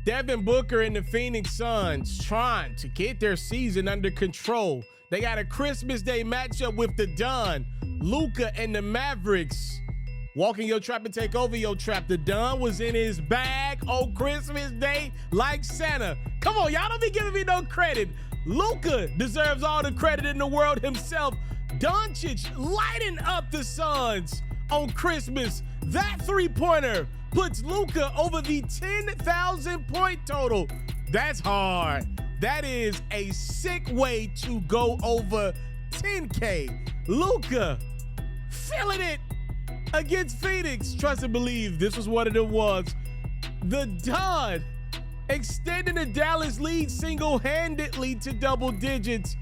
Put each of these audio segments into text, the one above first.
Devin Booker and the Phoenix Suns trying to get their season under control. They got a Christmas Day matchup with the Don, Luka and the Mavericks. Walking your trap and take over your trap. The Don was in his bag on Christmas Day like Santa. Come on, y'all don't be giving me no credit. Luka deserves all the credit in the world himself. Doncic lighting up the Suns on Christmas. That three-pointer puts Luka over the 10,000 point total. That's hard. That is a sick way to go over 10K. Luka feeling it against Phoenix. Trust and believe this was what it was. The Don extending the Dallas lead single-handedly to double digits.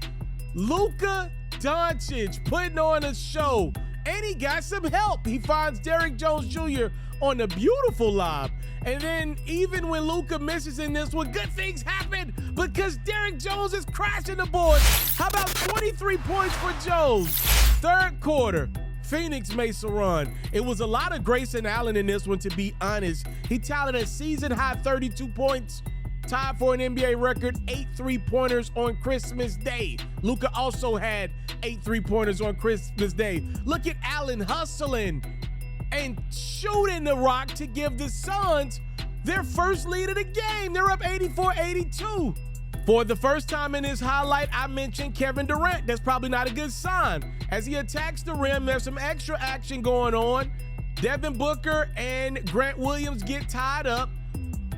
Luka Doncic putting on a show, and he got some help. He finds Derrick Jones Jr. on a beautiful lob. And then even when Luka misses in this one, good things happen because Derrick Jones is crashing the board. How about 23 points for Jones? Third quarter, Phoenix makes a run. It was a lot of Grayson Allen in this one, to be honest. He tallied a season-high 32 points, tied for an NBA record, 8 3-pointers on Christmas Day. Luka also had 8 3-pointers on Christmas Day. Look at Allen hustling and shooting the rock to give the Suns their first lead of the game. They're up 84-82. For the first time in this highlight, I mentioned Kevin Durant. That's probably not a good sign. As he attacks the rim, there's some extra action going on. Devin Booker and Grant Williams get tied up.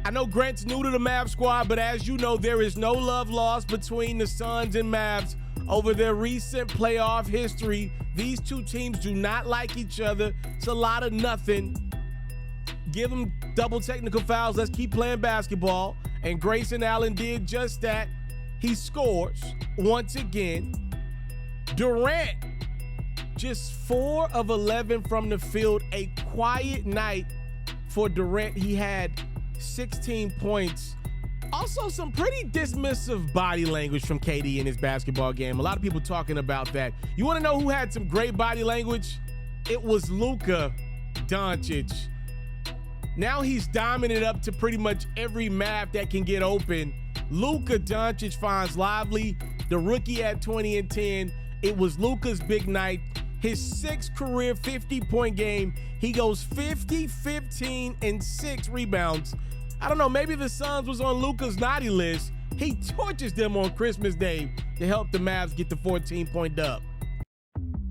I know Grant's new to the Mavs squad, but as you know, there is no love lost between the Suns and Mavs over their recent playoff history. These two teams do not like each other. It's a lot of nothing. Give them double technical fouls. Let's keep playing basketball. And Grayson Allen did just that. He scores once again. Durant, just 4 of 11 from the field. A quiet night for Durant. He had 16 points. Also, some pretty dismissive body language from KD in his basketball game. A lot of people talking about that. You want to know who had some great body language? It was Luka Doncic. Now he's diming it up to pretty much every map that can get open. Luka Doncic finds Lively, the rookie, at 20 and 10. It was Luka's big night. His 6th career 50-point game. He goes 50, 15, and 6 rebounds. I don't know, maybe the Suns was on Luka's naughty list. He torches them on Christmas Day to help the Mavs get the 14-point dub.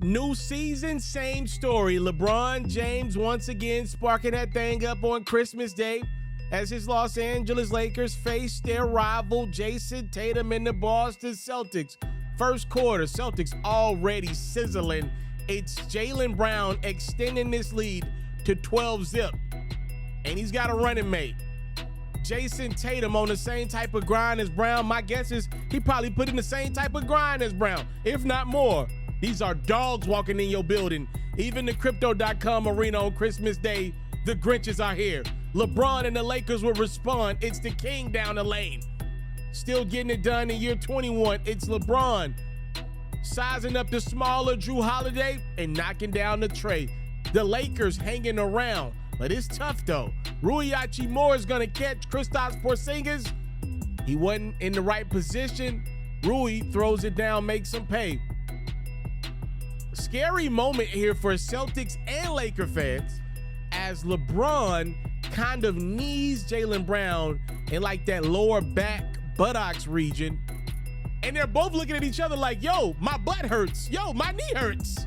New season, same story. LeBron James once again sparking that thing up on Christmas Day as his Los Angeles Lakers face their rival Jason Tatum and the Boston Celtics. First quarter, Celtics already sizzling. It's Jaylen Brown extending this lead to 12 zip. And he's got a running mate. Jason Tatum on the same type of grind as Brown. My guess is he probably put in the same type of grind as Brown, if not more. These are dogs walking in your building. Even the Crypto.com arena on Christmas Day, the Grinches are here. LeBron and the Lakers will respond. It's the king down the lane. Still getting it done in year 21. It's LeBron sizing up the smaller Drew Holiday and knocking down the tray. The Lakers hanging around, but it's tough though. Rui Hachimura is going to catch Kristaps Porzingis. He wasn't in the right position. Rui throws it down, makes him pay. Scary moment here for Celtics and Laker fans as LeBron kind of knees Jaylen Brown in like that lower back buttocks region. And they're both looking at each other like, yo, my butt hurts. Yo, my knee hurts.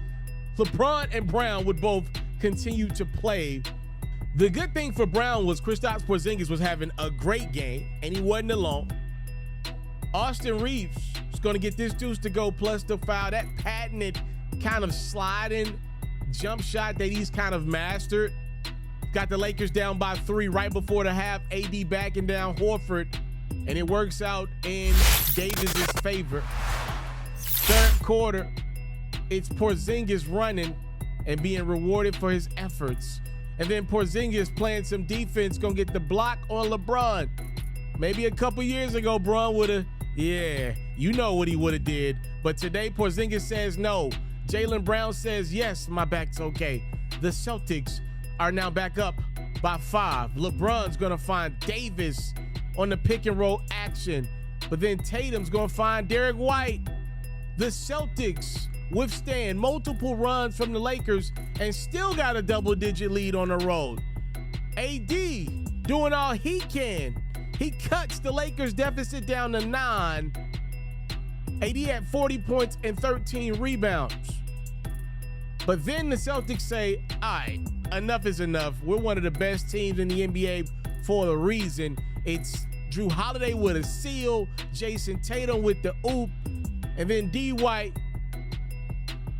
LeBron and Brown would both continue to play. The good thing for Brown was Kristaps Porzingis was having a great game, and he wasn't alone. Austin Reeves is going to get this deuce to go plus the foul. That patented kind of sliding jump shot that he's kind of mastered. Got the Lakers down by 3 right before the half. AD backing down Horford, and it works out in Davis's favor. Third quarter, it's Porzingis running and being rewarded for his efforts. And then Porzingis playing some defense, gonna get the block on LeBron. Maybe a couple years ago, Bron would've, yeah, you know what he would've did. But today, Porzingis says no. Jaylen Brown says, yes, my back's okay. The Celtics are now back up by 5. LeBron's gonna find Davis on the pick and roll action. But then Tatum's going to find Derek White. The Celtics withstand multiple runs from the Lakers and still got a double-digit lead on the road. AD doing all he can. He cuts the Lakers deficit down to 9. AD had 40 points and 13 rebounds. But then the Celtics say, all right, enough is enough. We're one of the best teams in the NBA for a reason. It's Drew Holiday with a steal, Jason Tatum with the oop, and then D. White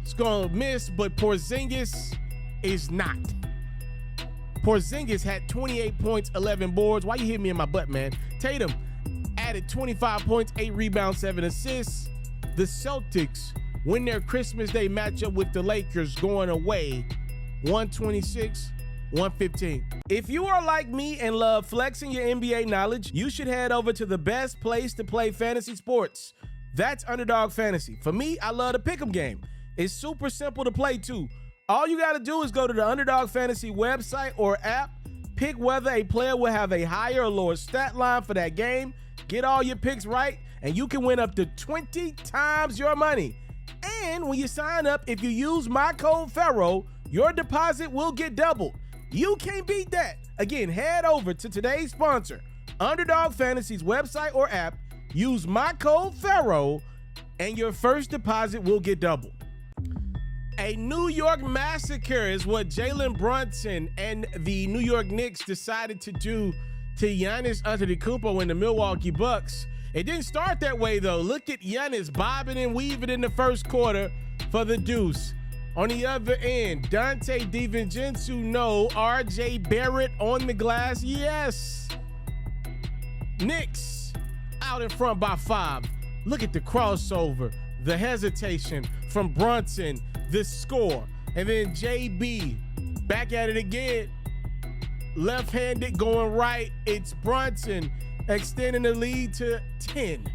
is going to miss, but Porzingis is not. Porzingis had 28 points, 11 boards. Why you hitting me in my butt, man? Tatum added 25 points, 8 rebounds, 7 assists. The Celtics win their Christmas Day matchup with the Lakers going away 126-115. If you are like me and love flexing your NBA knowledge, you should head over to the best place to play fantasy sports. That's Underdog Fantasy. For me, I love the pick'em game. It's super simple to play too. All you got to do is go to the Underdog Fantasy website or app, pick whether a player will have a higher or lower stat line for that game, get all your picks right, and you can win up to 20 times your money. And when you sign up, if you use my code FERRO, your deposit will get doubled. You can't beat that. Again, head over to today's sponsor, Underdog Fantasy's website or app, use my code FERRO, and your first deposit will get doubled. A New York massacre is what Jalen Brunson and the New York Knicks decided to do to Giannis Antetokounmpo and the Milwaukee Bucks. It didn't start that way, though. Look at Giannis bobbing and weaving in the first quarter for the deuce. On the other end, Dante DiVincenzo, no. RJ Barrett on the glass, yes. Knicks out in front by 5. Look at the crossover, the hesitation from Brunson, the score. And then JB back at it again. Left-handed going right. It's Brunson extending the lead to 10.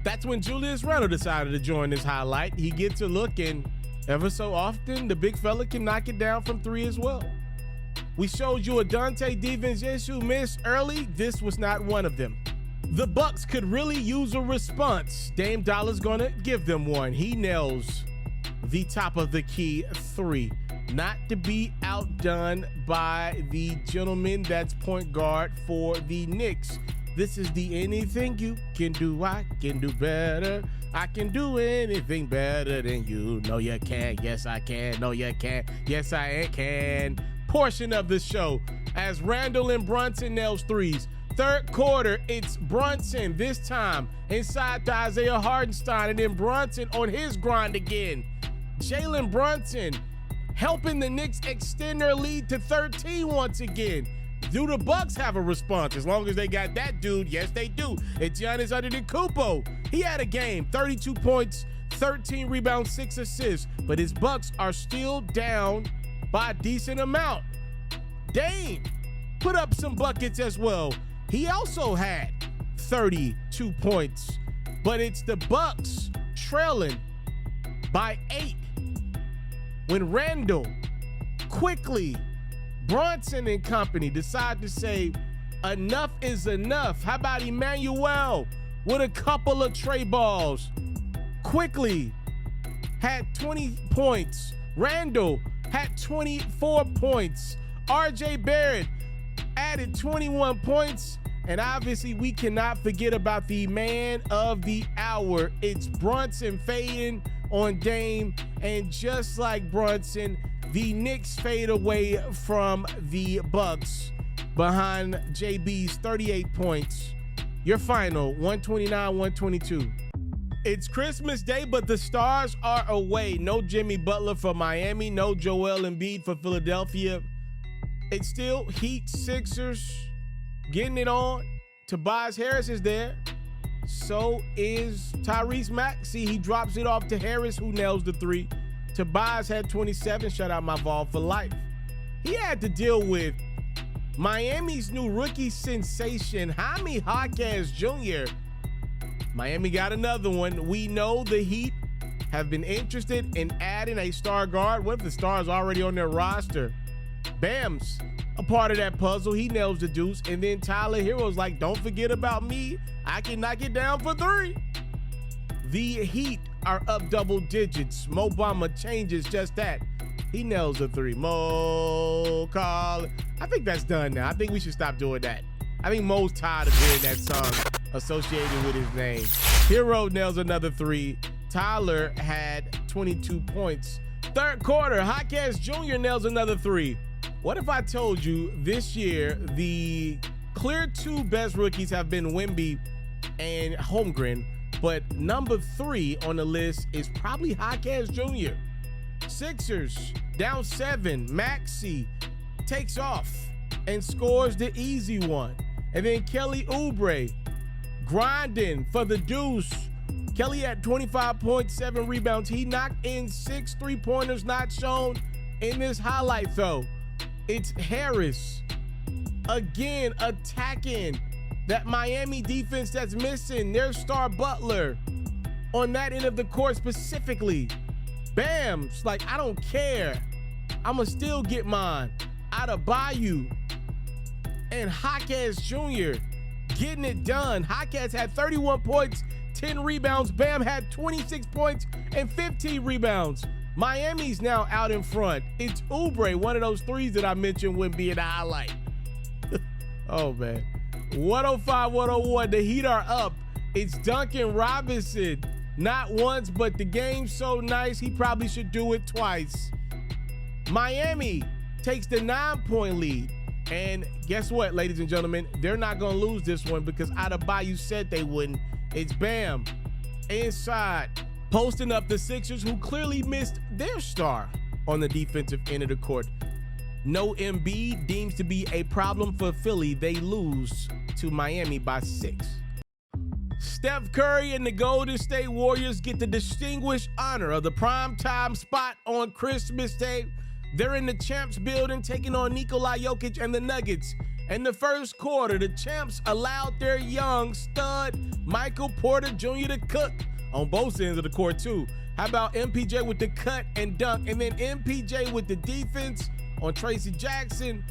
That's when Julius Randle decided to join this highlight. He gets a look, and ever so often, the big fella can knock it down from 3 as well. We showed you a Dante DiVincenzo miss early. This was not one of them. The Bucks could really use a response. Dame Dollar's gonna give them one. He nails the top of the key 3. Not to be outdone by the gentleman that's point guard for the Knicks. This is the anything you can do, I can do better. I can do anything better than you. No, you can't. Yes, I can. No, you can't. Yes, I can. Portion of the show as Randle and Brunson nails 3s. Third quarter, it's Brunson this time inside to Isaiah Hartenstein, and then Brunson on his grind again. Jalen Brunson helping the Knicks extend their lead to 13 once again. Do the Bucks have a response? As long as they got that dude, yes, they do. It's Giannis Antetokounmpo. He had a game, 32 points, 13 rebounds, 6 assists, but his Bucks are still down by a decent amount. Dame put up some buckets as well. He also had 32 points, but it's the Bucks trailing by 8 when Randle quickly, Brunson and company decide to say enough is enough. How about Emmanuel with a couple of tray balls? Quickly had 20 points. Randle had 24 points. RJ Barrett added 21 points. And obviously, we cannot forget about the man of the hour. It's Brunson fading on Dame. And just like Brunson, the Knicks fade away from the Bucks behind JB's 38 points. Your final, 129-122. It's Christmas Day, but the Stars are away. No Jimmy Butler for Miami. No Joel Embiid for Philadelphia. It's still Heat, Sixers getting it on. Tobias Harris is there. So is Tyrese Maxey. He drops it off to Harris, who nails the 3. Tobias had 27. Shout out my Vol for life. He had to deal with Miami's new rookie sensation, Jaime Jaquez Jr. Miami got another one. We know the Heat have been interested in adding a star guard. What if the Stars already on their roster? Bams a part of that puzzle. He nails the deuce. And then Tyler Herro's like, don't forget about me. I can knock it down for 3. The Heat are up double digits. Mo Bamba changes just that. He nails a 3. Mo call. I think that's done now. I think we should stop doing that. I think Mo's tired of hearing that song associated with his name. Herro nails another 3. Tyler had 22 points. Third quarter, Jaquez Jr. nails another 3. What if I told you this year the clear 2 best rookies have been Wemby and Holmgren, but number 3 on the list is probably Jaquez Jr. Sixers down 7. Maxey takes off and scores the easy one. And then Kelly Oubre grinding for the deuce. Kelly had 25.7 rebounds. He knocked in 6 3-pointers not shown in this highlight though. It's Harris again attacking that Miami defense that's missing their star Butler on that end of the court specifically. Bam's like, I don't care. I'ma still get mine. Out of Bayou. And Jaquez Jr. getting it done. Jaquez had 31 points, 10 rebounds. Bam had 26 points and 15 rebounds. Miami's now out in front. It's Oubre, one of those 3s that I mentioned wouldn't be in the highlight. Oh, man. 105-101. The Heat are up. It's Duncan Robinson. Not once, but the game's so nice, he probably should do it twice. Miami takes the 9-point lead. And guess what, ladies and gentlemen? They're not going to lose this one because Adebayo said they wouldn't. It's Bam inside, posting up the Sixers, who clearly missed their star on the defensive end of the court. No Embiid deems to be a problem for Philly. They lose to Miami by 6. Steph Curry and the Golden State Warriors get the distinguished honor of the primetime spot on Christmas Day. They're in the champs building, taking on Nikola Jokic and the Nuggets. In the first quarter, the champs allowed their young stud Michael Porter Jr. to cook on both ends of the court too. How about MPJ with the cut and dunk, and then MPJ with the defense on Tracy Jackson?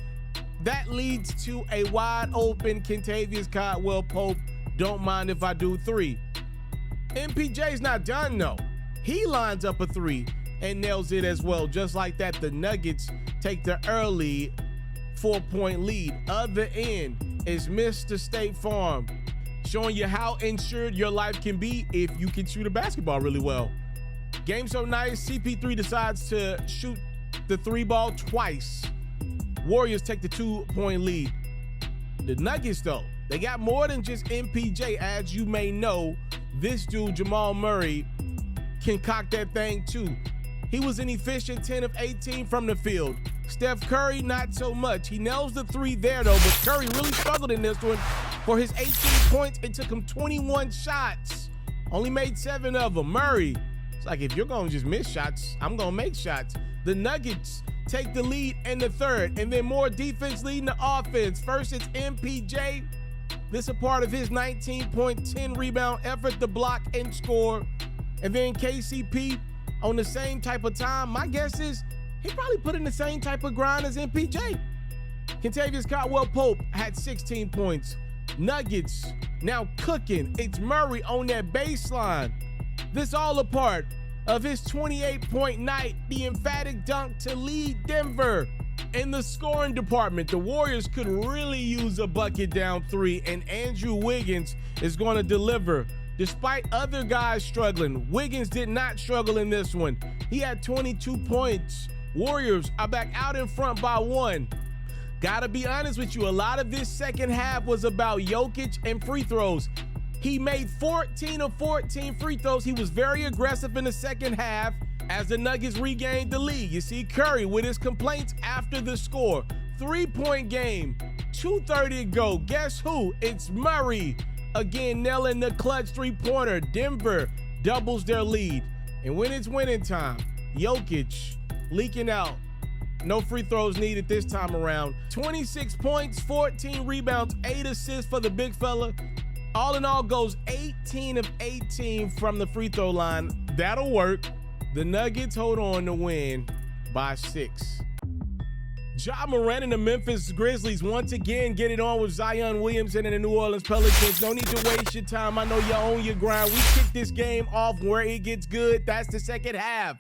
That leads to a wide open Kentavious Caldwell-Pope. Don't mind if I do 3. MPJ's not done though. He lines up a 3 and nails it as well. Just like that, the Nuggets take the early 4-point lead. Other end is Mr. State Farm, showing you how insured your life can be if you can shoot a basketball really well. Game so nice, CP3 decides to shoot the 3-ball twice. Warriors take the 2-point lead. The Nuggets though, they got more than just MPJ. As you may know, this dude, Jamal Murray, can cock that thing too. He was an efficient 10 of 18 from the field. Steph Curry, not so much. He nails the 3 there though, but Curry really struggled in this one. For his 18 points, it took him 21 shots. Only made 7 of them. Murray, it's like, if you're gonna just miss shots, I'm gonna make shots. The Nuggets take the lead in the third, and then more defense leading the offense. First, it's MPJ. This is a part of his 19-point, 10-rebound effort to block and score. And then KCP on the same type of time. My guess is he probably put in the same type of grind as MPJ. Kentavious Caldwell-Pope had 16 points. Nuggets now cooking. It's Murray on that baseline. This all a part of his 28-point night, the emphatic dunk to lead Denver. In the scoring department, the Warriors could really use a bucket down 3, and Andrew Wiggins is going to deliver. Despite other guys struggling, Wiggins did not struggle in this one. He had 22 points. Warriors are back out in front by 1. Gotta be honest with you, a lot of this second half was about Jokic and free throws. He made 14 of 14 free throws. He was very aggressive in the second half as the Nuggets regained the lead. You see Curry with his complaints after the score. 3-point game, 2:30 to go. Guess who? It's Murray. Again, nailing the clutch 3-pointer. Denver doubles their lead. And when it's winning time, Jokic leaking out. No free throws needed this time around. 26 points, 14 rebounds, 8 assists for the big fella. All in all, goes 18 of 18 from the free throw line. That'll work. The Nuggets hold on to win by 6. Ja Morant and the Memphis Grizzlies once again get it on with Zion Williamson and the New Orleans Pelicans. No need to waste your time. I know you own your grind. We kick this game off where it gets good. That's the second half.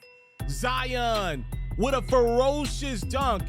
Zion with a ferocious dunk.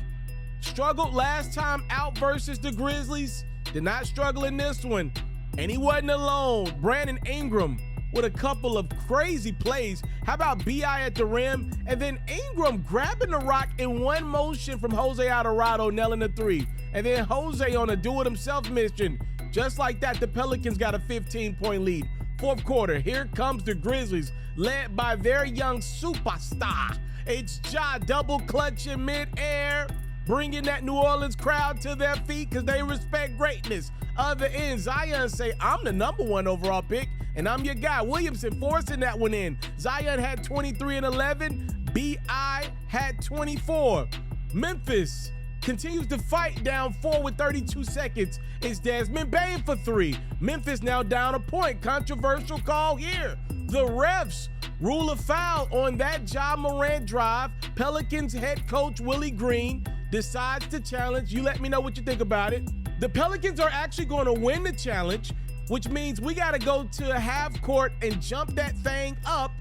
Struggled last time out versus the Grizzlies. Did not struggle in this one. And he wasn't alone. Brandon Ingram with a couple of crazy plays. How about B.I. at the rim? And then Ingram grabbing the rock in one motion from Jose Alvarado, nailing the three. And then Jose on a do-it-himself mission. Just like that, the Pelicans got a 15-point lead. Fourth quarter, here comes the Grizzlies, led by their young superstar. It's Ja double clutch in midair, bringing that New Orleans crowd to their feet because they respect greatness. Other end, Zion say, I'm the number one overall pick, and I'm your guy. Williamson forcing that one in. Zion had 23 and 11. B.I. had 24. Memphis continues to fight down 4 with 32 seconds. It's Desmond Bane for 3. Memphis now down a point. Controversial call here. The refs rule a foul on that Ja Morant drive. Pelicans head coach Willie Green decides to challenge. You let me know what you think about it. The Pelicans are actually going to win the challenge, which means we got to go to half court and jump that thing up.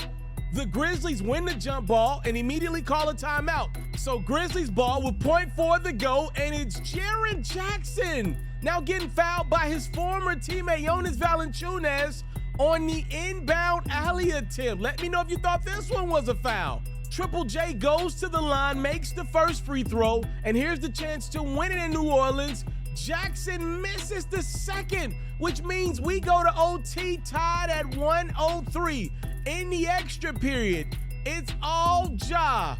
The Grizzlies win the jump ball and immediately call a timeout. So Grizzlies ball with 0.4 to go, and it's Jaren Jackson now getting fouled by his former teammate Jonas Valanciunas on the inbound alley attempt. Let me know if you thought this one was a foul. Triple J goes to the line, makes the first free throw, and here's the chance to win it in New Orleans. Jackson misses the second, which means we go to OT tied at 103. In the extra period, it's all Ja.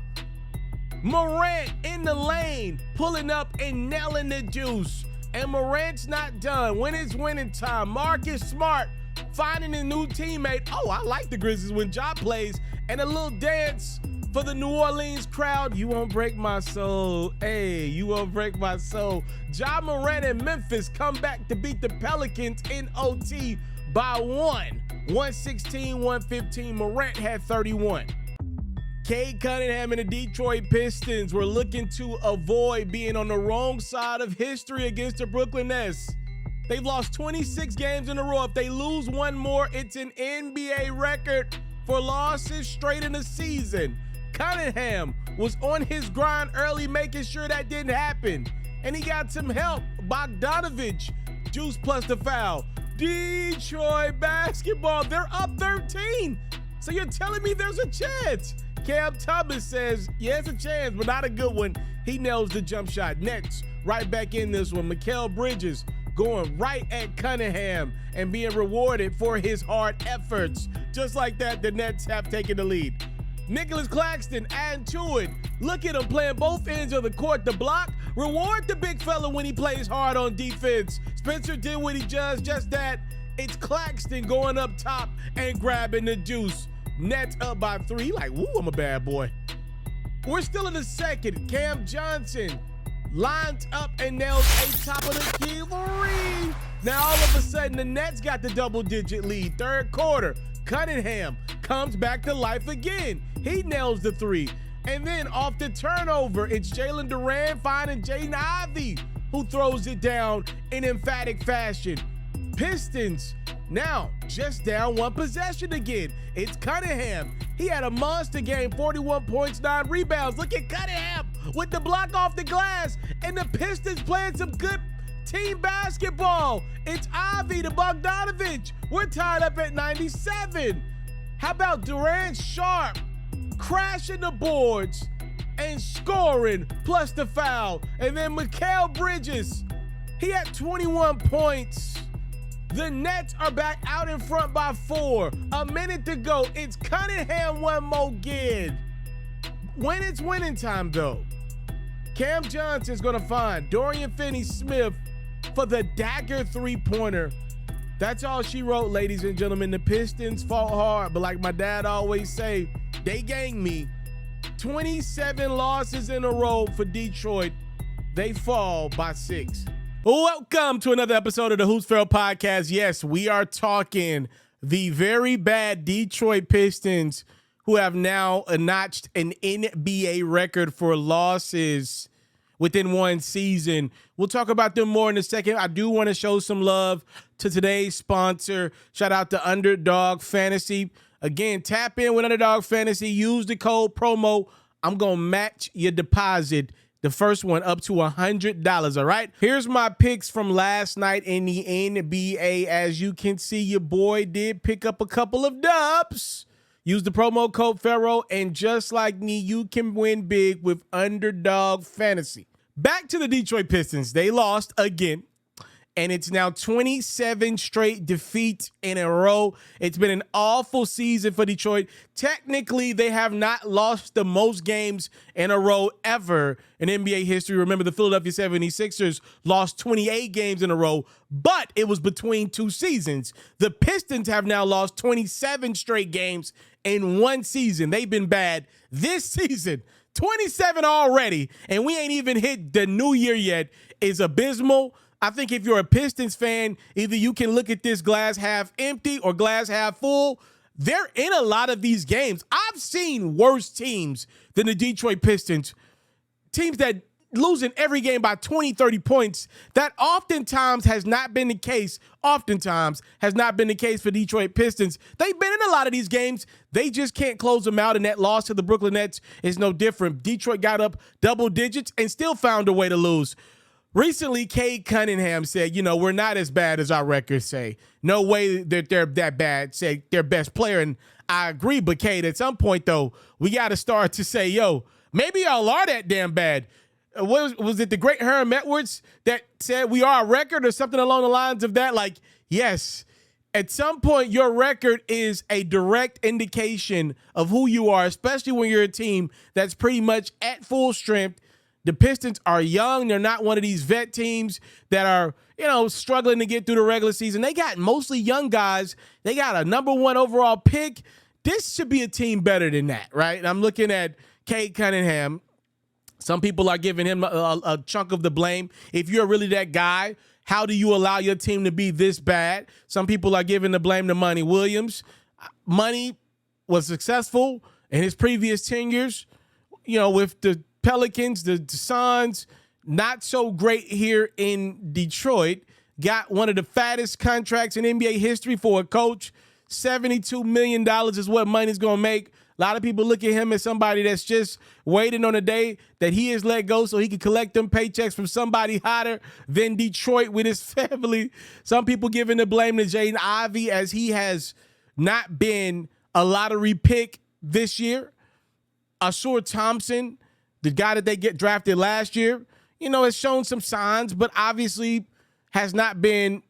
Morant in the lane, pulling up and nailing the juice. And Morant's not done. When it's winning time, Marcus Smart finding a new teammate. Oh, I like the Grizzlies when Ja plays. And a little dance for the New Orleans crowd. You won't break my soul. Hey, you won't break my soul. Ja Morant and Memphis come back to beat the Pelicans in OT by 116-115. Morant had 31. Cade Cunningham and the Detroit Pistons were looking to avoid being on the wrong side of history against the Brooklyn Nets. They've lost 26 games in a row. If they lose one more, it's an NBA record for losses straight in the season. Cunningham was on his grind early, making sure that didn't happen. And he got some help. Bogdanovich, juice plus the foul. Detroit basketball, they're up 13. So you're telling me there's a chance? Cam Thomas says, yeah, it's a chance, but not a good one. He nails the jump shot. Nets right back in this one. Mikal Bridges going right at Cunningham and being rewarded for his hard efforts. Just like that, the Nets have taken the lead. Nicholas Claxton adding to it. Look at him playing both ends of the court. The block, reward the big fella when he plays hard on defense. Spencer did what he does, just that. It's Claxton going up top and grabbing the juice. Nets up by 3. Like, woo, I'm a bad boy. We're still in the second. Cam Johnson lines up and nails a top of the key 3. Now all of a sudden the Nets got the double-digit lead. Third quarter, Cunningham comes back to life again. He nails the 3. And then off the turnover, it's Jalen Durant finding Jaden Ivey, who throws it down in emphatic fashion. Pistons now just down 1 possession again. It's Cunningham. He had a monster game, 41 points, 9 rebounds. Look at Cunningham with the block off the glass. And the Pistons playing some good team basketball. It's Ivy to Bogdanovich. We're tied up at 97. How about Durant Sharp crashing the boards and scoring plus the foul? And then Mikal Bridges, he had 21 points. The Nets are back out in front by 4. A minute to go. It's Cunningham one more again. When it's winning time, though, Cam Johnson's going to find Dorian Finney-Smith for the dagger three-pointer. That's all she wrote, ladies and gentlemen. The Pistons fought hard, but like my dad always say, they ganged me. 27 losses in a row for Detroit. They fall by 6. Welcome to another episode of the FERRO podcast. Yes, we are talking the very bad Detroit Pistons, who have now notched an NBA record for losses. within one season. We'll talk about them more in a second. I do want to show some love to today's sponsor. Shout out to Underdog Fantasy. Again, tap in with Underdog Fantasy. Use the code promo. I'm going to match your deposit, the first one, up to $100, all right? Here's my picks from last night in the NBA. As you can see, your boy did pick up a couple of dubs. Use the promo code FERRO, and just like me, you can win big with Underdog Fantasy. Back to the Detroit Pistons. They lost again, and it's now 27 straight defeats in a row. It's been an awful season for Detroit. Technically, they have not lost the most games in a row ever in NBA history. Remember, the Philadelphia 76ers lost 28 games in a row, but it was between two seasons. The Pistons have now lost 27 straight games in one season. They've been bad this season. 27 already, and we ain't even hit the new year yet, is abysmal. I think if you're a Pistons fan, either you can look at this glass half empty or glass half full. They're in a lot of these games. I've seen worse teams than the Detroit Pistons, teams that losing every game by 20, 30 points. That oftentimes has not been the case. Oftentimes has not been the case for Detroit Pistons. They've been in a lot of these games. They just can't close them out, and that loss to the Brooklyn Nets is no different. Detroit got up double digits and still found a way to lose. Recently, Cade Cunningham said, we're not as bad as our records say. No way that they're that bad, say their best player. And I agree, but Cade, at some point, though, we got to start to say, maybe y'all are that damn bad. Was it the great Herm Edwards that said we are a record or something along the lines of that? Like, yes, at some point, your record is a direct indication of who you are, especially when you're a team that's pretty much at full strength. The Pistons are young. They're not one of these vet teams that are, struggling to get through the regular season. They got mostly young guys. They got a number 1 overall pick. This should be a team better than that, right? And I'm looking at Cade Cunningham. Some people are giving him a chunk of the blame. If you're really that guy, how do you allow your team to be this bad? Some people are giving the blame to Monty Williams. Monty was successful in his previous tenures, with the Pelicans, the Suns, not so great here in Detroit. Got one of the fattest contracts in NBA history for a coach. $72 million is what Monty's going to make. A lot of people look at him as somebody that's just waiting on a day that he is let go so he can collect them paychecks from somebody hotter than Detroit with his family. Some people giving the blame to Jaden Ivey, as he has not been a lottery pick this year. Asur Thompson, the guy that they get drafted last year, has shown some signs, but obviously has not been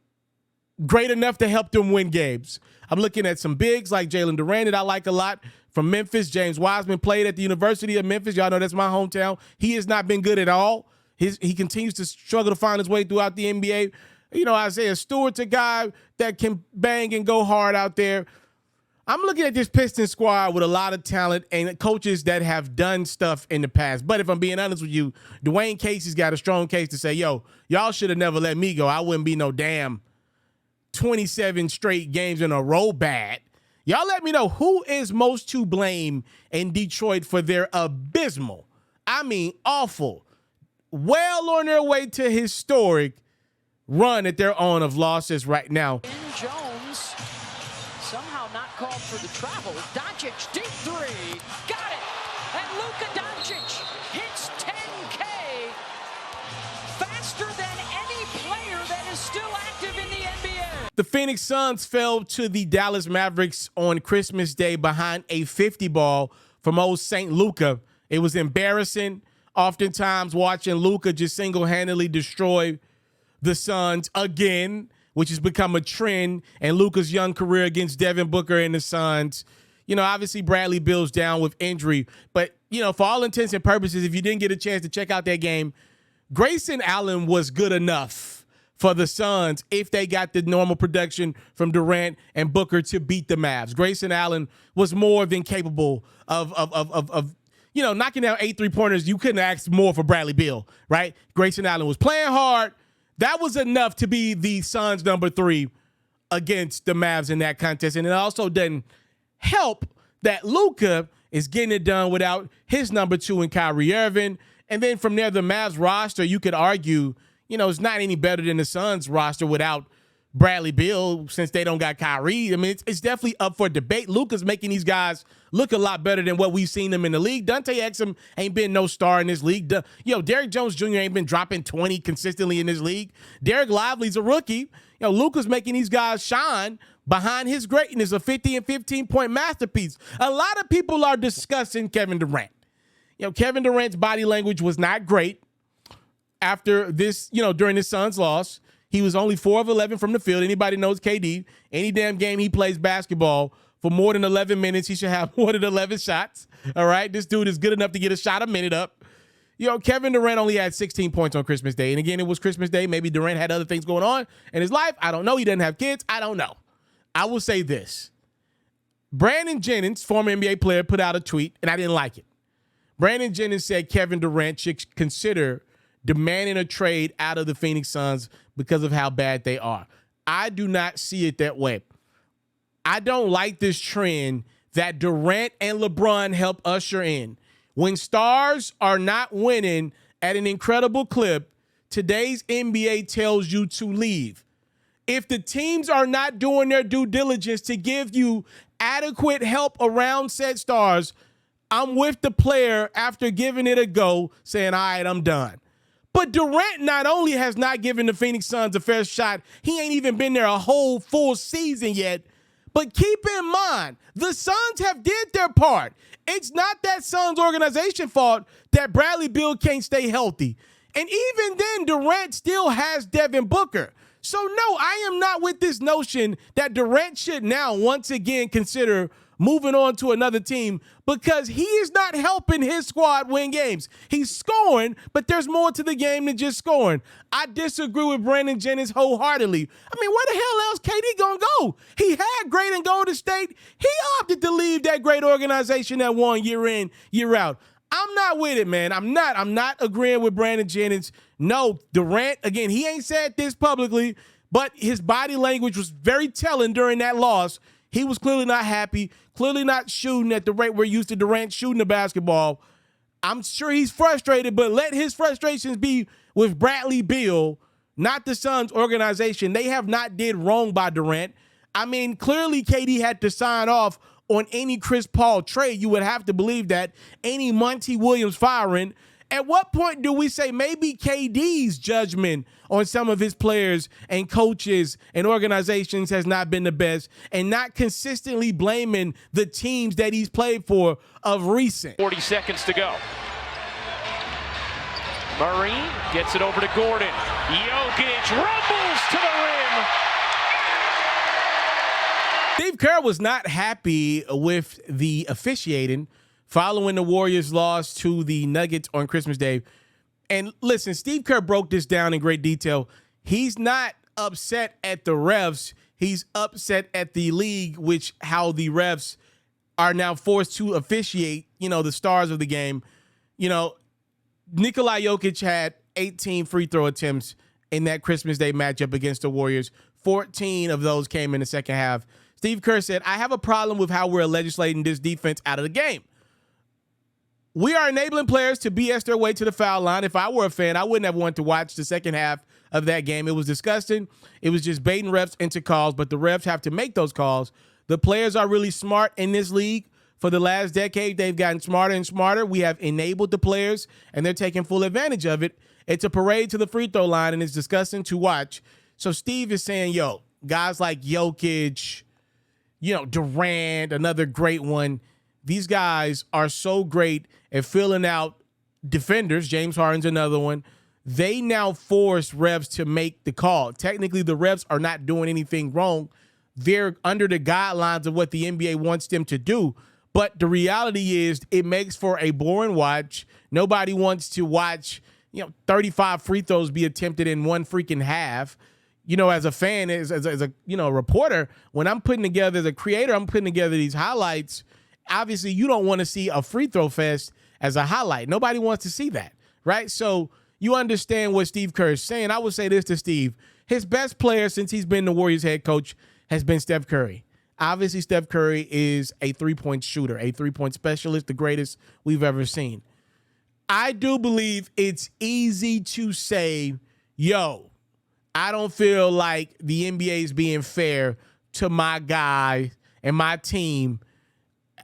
great enough to help them win games. I'm looking at some bigs like Jalen Durant that I like a lot from Memphis. James Wiseman played at the University of Memphis. Y'all know that's my hometown. He has not been good at all. He continues to struggle to find his way throughout the NBA. Isaiah Stewart's a guy that can bang and go hard out there. I'm looking at this Pistons squad with a lot of talent and coaches that have done stuff in the past. But if I'm being honest with you, Dwayne Casey's got a strong case to say, y'all should have never let me go. I wouldn't be no damn 27 straight games in a row bad. Y'all let me know who is most to blame in Detroit for their abysmal, awful, well on their way to historic run that they're on of losses right now. Jones somehow not called for the travel. Doncic, deep three, got it. And Luka Doncic hits 10K faster than any player that is still active in the NBA. The Phoenix Suns fell to the Dallas Mavericks on Christmas Day behind a 50 ball from old St. Luka. It was embarrassing. Oftentimes watching Luka just single-handedly destroy the Suns again, which has become a trend in Luka's young career against Devin Booker and the Suns. Obviously Bradley Beal's down with injury, but, for all intents and purposes, if you didn't get a chance to check out that game, Grayson Allen was good enough for the Suns if they got the normal production from Durant and Booker to beat the Mavs. Grayson Allen was more than capable of knocking down 8 3-pointers. You couldn't ask more for Bradley Beal, right? Grayson Allen was playing hard. That was enough to be the Suns' number 3 against the Mavs in that contest. And it also doesn't help that Luka is getting it done without his number 2 in Kyrie Irving. And then from there, the Mavs roster, you could argue, it's not any better than the Suns roster without Bradley Beal, since they don't got Kyrie. I mean, it's definitely up for debate. Luka's making these guys look a lot better than what we've seen them in the league. Dante Exum ain't been no star in this league. Derrick Jones Jr. ain't been dropping 20 consistently in this league. Derek Lively's a rookie. Luka's making these guys shine behind his greatness, a 50 and 15-point masterpiece. A lot of people are discussing Kevin Durant. Kevin Durant's body language was not great after this, during his Suns' loss. He was only 4 of 11 from the field. Anybody knows KD. Any damn game he plays basketball for more than 11 minutes, he should have more than 11 shots. All right? This dude is good enough to get a shot a minute up. Kevin Durant only had 16 points on Christmas Day. And again, it was Christmas Day. Maybe Durant had other things going on in his life. I don't know. He doesn't have kids. I don't know. I will say this. Brandon Jennings, former NBA player, put out a tweet, and I didn't like it. Brandon Jennings said Kevin Durant should consider demanding a trade out of the Phoenix Suns because of how bad they are. I do not see it that way. I don't like this trend that Durant and LeBron help usher in. When stars are not winning at an incredible clip, today's NBA tells you to leave. If the teams are not doing their due diligence to give you adequate help around said stars, I'm with the player after giving it a go, saying, all right, I'm done. But Durant not only has not given the Phoenix Suns a fair shot, he ain't even been there a whole full season yet. But keep in mind, the Suns have did their part. It's not that Suns organization fault that Bradley Beal can't stay healthy. And even then, Durant still has Devin Booker. So no, I am not with this notion that Durant should now once again consider moving on to another team, because he is not helping his squad win games. He's scoring, but there's more to the game than just scoring. I disagree with Brandon Jennings wholeheartedly. I mean, where the hell else KD gonna go? He had great in Golden State. He opted to leave that great organization that won year in, year out. I'm not with it, man. I'm not agreeing with Brandon Jennings. No, Durant, again, he ain't said this publicly, but his body language was very telling during that loss. He was clearly not happy, clearly not shooting at the rate we're used to Durant shooting the basketball. I'm sure he's frustrated, but let his frustrations be with Bradley Beal, not the Suns organization. They have not did wrong by Durant. I mean, clearly KD had to sign off on any Chris Paul trade. You would have to believe that. Any Monty Williams firing. At what point do we say maybe KD's judgment on some of his players and coaches and organizations has not been the best, and not consistently blaming the teams that he's played for of recent? 40 seconds to go. Murray gets it over to Gordon. Jokic rumbles to the rim. Steve Kerr was not happy with the officiating following the Warriors' loss to the Nuggets on Christmas Day. And listen, Steve Kerr broke this down in great detail. He's not upset at the refs. He's upset at the league, which how the refs are now forced to officiate, the stars of the game. Nikola Jokic had 18 free throw attempts in that Christmas Day matchup against the Warriors. 14 of those came in the second half. Steve Kerr said, I have a problem with how we're legislating this defense out of the game. We are enabling players to BS their way to the foul line. If I were a fan, I wouldn't have wanted to watch the second half of that game. It was disgusting. It was just baiting refs into calls, but the refs have to make those calls. The players are really smart in this league. For the last decade, they've gotten smarter and smarter. We have enabled the players, and they're taking full advantage of it. It's a parade to the free throw line, and it's disgusting to watch. So Steve is saying, guys like Jokic, Durant, another great one, these guys are so great at filling out defenders. James Harden's another one. They now force refs to make the call. Technically, the refs are not doing anything wrong. They're under the guidelines of what the NBA wants them to do. But the reality is it makes for a boring watch. Nobody wants to watch, 35 free throws be attempted in one freaking half. As a fan, as a reporter, when I'm putting together, as a creator, I'm putting together these highlights. Obviously, you don't want to see a free throw fest as a highlight. Nobody wants to see that, right? So you understand what Steve Kerr is saying. I would say this to Steve. His best player since he's been the Warriors head coach has been Steph Curry. Obviously, Steph Curry is a three-point shooter, a three-point specialist, the greatest we've ever seen. I do believe it's easy to say, yo, I don't feel like the NBA is being fair to my guy and my team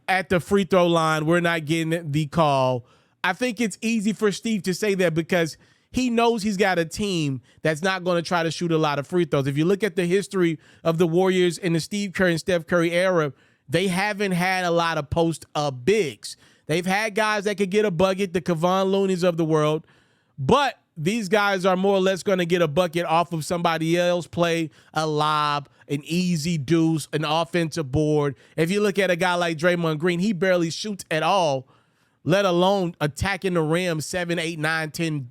at the free throw line. We're not getting the call. I think it's easy for Steve to say that because he knows he's got a team that's not going to try to shoot a lot of free throws. If you look at the history of the Warriors in the Steve Kerr and Steph Curry era, they haven't had a lot of post-up bigs. They've had guys that could get a bucket, the Kevon Looneys of the world, but these guys are more or less going to get a bucket off of somebody else play, a lob, an easy deuce, an offensive board. If you look at a guy like Draymond Green, he barely shoots at all, let alone attacking the rim 7, 8, 9, 10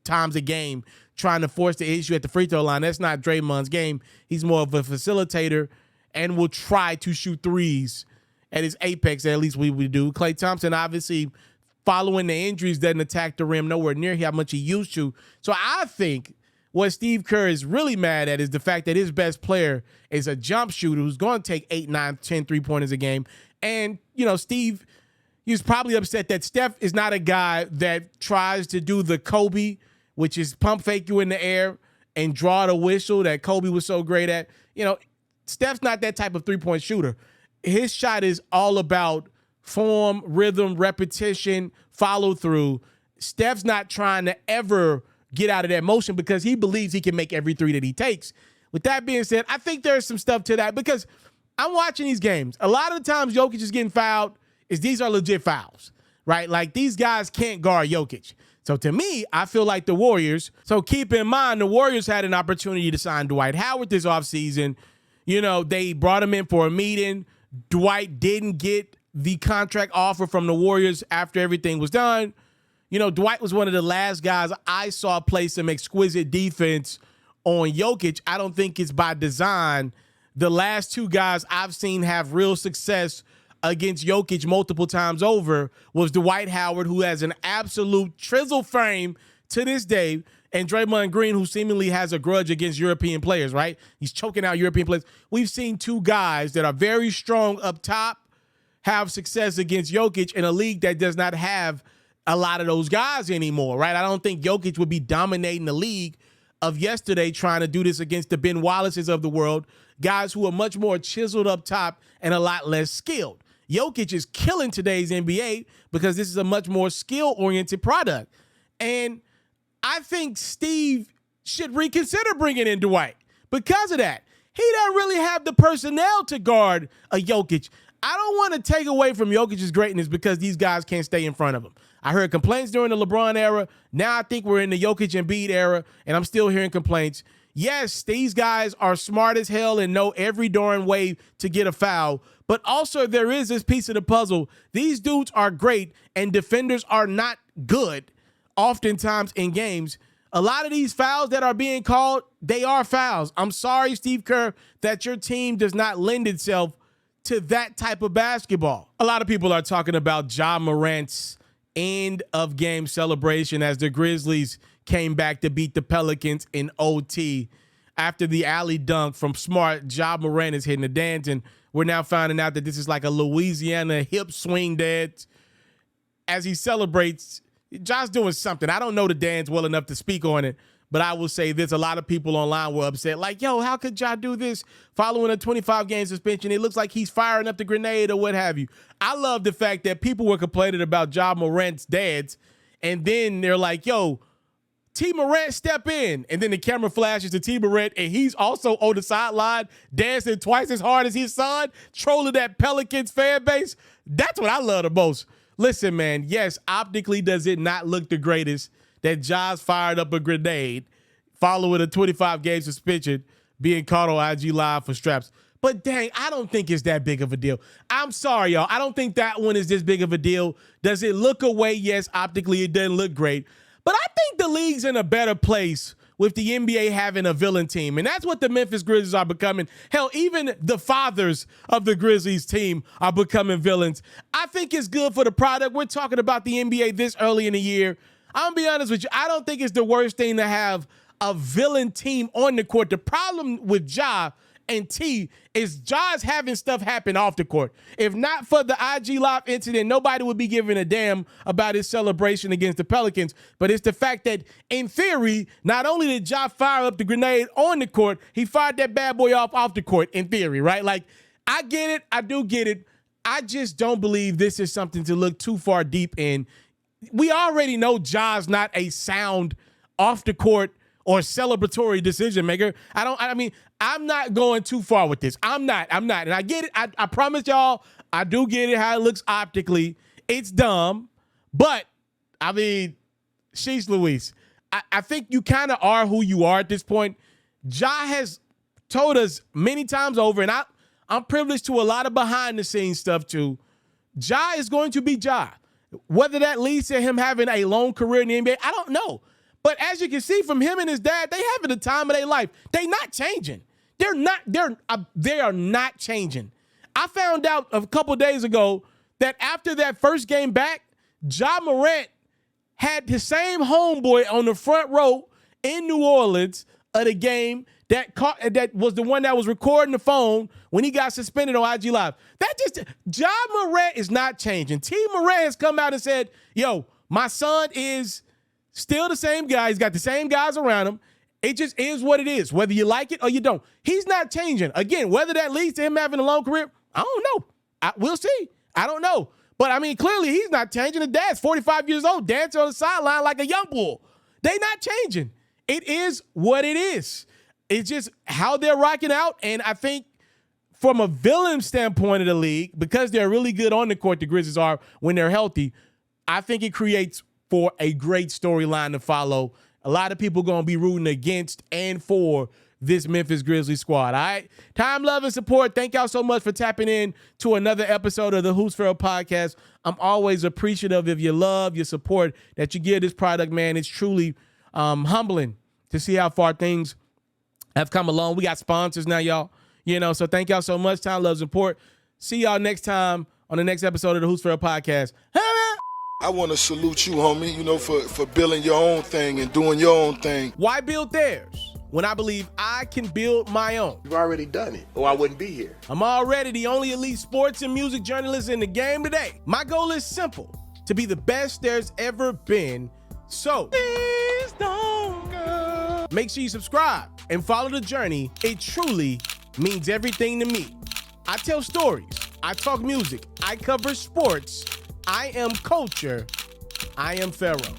times a game, trying to force the issue at the free throw line. That's not Draymond's game. He's more of a facilitator and will try to shoot threes at his apex, at least we do. Klay Thompson, obviously, following the injuries, doesn't attack the rim nowhere near how much he used to. So I think what Steve Kerr is really mad at is the fact that his best player is a jump shooter who's going to take 8, 9, 10 3-pointers a game. And, Steve, he's probably upset that Steph is not a guy that tries to do the Kobe, which is pump fake you in the air and draw the whistle that Kobe was so great at. Steph's not that type of three-point shooter. His shot is all about form, rhythm, repetition, follow through. Steph's not trying to ever get out of that motion because he believes he can make every three that he takes. With that being said, I think there's some stuff to that because I'm watching these games. A lot of the times Jokic is getting fouled these are legit fouls, right? Like these guys can't guard Jokic. So to me, I feel like the Warriors. So keep in mind, the Warriors had an opportunity to sign Dwight Howard this offseason. They brought him in for a meeting. Dwight didn't get the contract offer from the Warriors after everything was done. Dwight was one of the last guys I saw play some exquisite defense on Jokic. I don't think it's by design. The last two guys I've seen have real success against Jokic multiple times over was Dwight Howard, who has an absolute chisel frame to this day, and Draymond Green, who seemingly has a grudge against European players, right? He's choking out European players. We've seen two guys that are very strong up top have success against Jokic in a league that does not have a lot of those guys anymore, right? I don't think Jokic would be dominating the league of yesterday trying to do this against the Ben Wallaces of the world, guys who are much more chiseled up top and a lot less skilled. Jokic is killing today's NBA because this is a much more skill-oriented product. And I think Steve should reconsider bringing in Dwight because of that. He doesn't really have the personnel to guard a Jokic. I don't want to take away from Jokic's greatness because these guys can't stay in front of him. I heard complaints during the LeBron era. Now I think we're in the Jokic and Embiid era, and I'm still hearing complaints. Yes, these guys are smart as hell and know every darn way to get a foul, but also there is this piece of the puzzle. These dudes are great, and defenders are not good oftentimes in games. A lot of these fouls that are being called, they are fouls. I'm sorry, Steve Kerr, that your team does not lend itself to that type of basketball. A lot of people are talking about Ja Morant's end of game celebration as the Grizzlies came back to beat the Pelicans in OT. After the alley dunk from Smart, Ja Morant is hitting the dance, and we're now finding out that this is like a Louisiana hip swing dance. As he celebrates, Ja's doing something. I don't know the dance well enough to speak on it, but I will say this. A lot of people online were upset. Like, yo, how could Ja do this following a 25-game suspension? It looks like he's firing up the grenade or what have you. I love the fact that people were complaining about Ja Morant's dance, and then they're like, yo, T. Morant, step in. And then the camera flashes to T. Morant, and he's also on the sideline dancing twice as hard as his son, trolling that Pelicans fan base. That's what I love the most. Listen, man, yes, optically does it not look the greatest that Ja's fired up a grenade following a 25-game suspension, being caught on IG Live for straps. But dang, I don't think it's that big of a deal. I'm sorry, y'all. I don't think that one is this big of a deal. Does it look away? Yes, optically it doesn't look great. But I think the league's in a better place with the NBA having a villain team. And that's what the Memphis Grizzlies are becoming. Hell, even the fathers of the Grizzlies team are becoming villains. I think it's good for the product. We're talking about the NBA this early in the year. I'm going to be honest with you. I don't think it's the worst thing to have a villain team on the court. The problem with Ja and T is Ja's having stuff happen off the court. If not for the IG Live incident, nobody would be giving a damn about his celebration against the Pelicans. But it's the fact that, in theory, not only did Ja fire up the grenade on the court, he fired that bad boy off the court, in theory, right? Like, I get it. I do get it. I just don't believe this is something to look too far deep in. We already know Ja's not a sound off the court or celebratory decision maker. I'm not going too far with this. I'm not. And I get it. I promise y'all, I do get it how it looks optically. It's dumb. But, I mean, sheesh Louise. I think you kind of are who you are at this point. Ja has told us many times over, and I'm privileged to a lot of behind-the-scenes stuff too. Ja is going to be Ja. Whether that leads to him having a long career in the NBA, I don't know. But as you can see from him and his dad, they having the time of their life. They not changing. They are not changing. I found out a couple days ago that after that first game back, Ja Morant had the same homeboy on the front row in New Orleans of the game that was the one that was recording the phone when he got suspended on IG Live. Ja Morant is not changing. T. Morant has come out and said, yo, my son is still the same guy. He's got the same guys around him. It just is what it is, whether you like it or you don't. He's not changing. Again, whether that leads to him having a long career, I don't know. We'll see. I don't know. But, I mean, clearly he's not changing. The dad's 45 years old, dancing on the sideline like a young bull. They not changing. It is what it is. It's just how they're rocking out. And I think from a villain standpoint of the league, because they're really good on the court, the Grizzlies are, when they're healthy, I think it creates for a great storyline to follow. A lot of people going to be rooting against and for this Memphis Grizzlies squad. All right. Time, love, and support. Thank y'all so much for tapping in to another episode of the Who's FERRO podcast. I'm always appreciative of your love, your support that you give this product, man. It's truly humbling to see how far things have come along. We got sponsors now, y'all. So thank y'all so much. Time, love, support. See y'all next time on the next episode of the Who's FERRO podcast. I want to salute you, homie, for building your own thing and doing your own thing. Why build theirs when I believe I can build my own? You've already done it, or I wouldn't be here. I'm already the only elite sports and music journalist in the game today. My goal is simple, to be the best there's ever been. So, please don't go. Make sure you subscribe and follow the journey. It truly means everything to me. I tell stories. I talk music. I cover sports. I am culture. I am FERRO.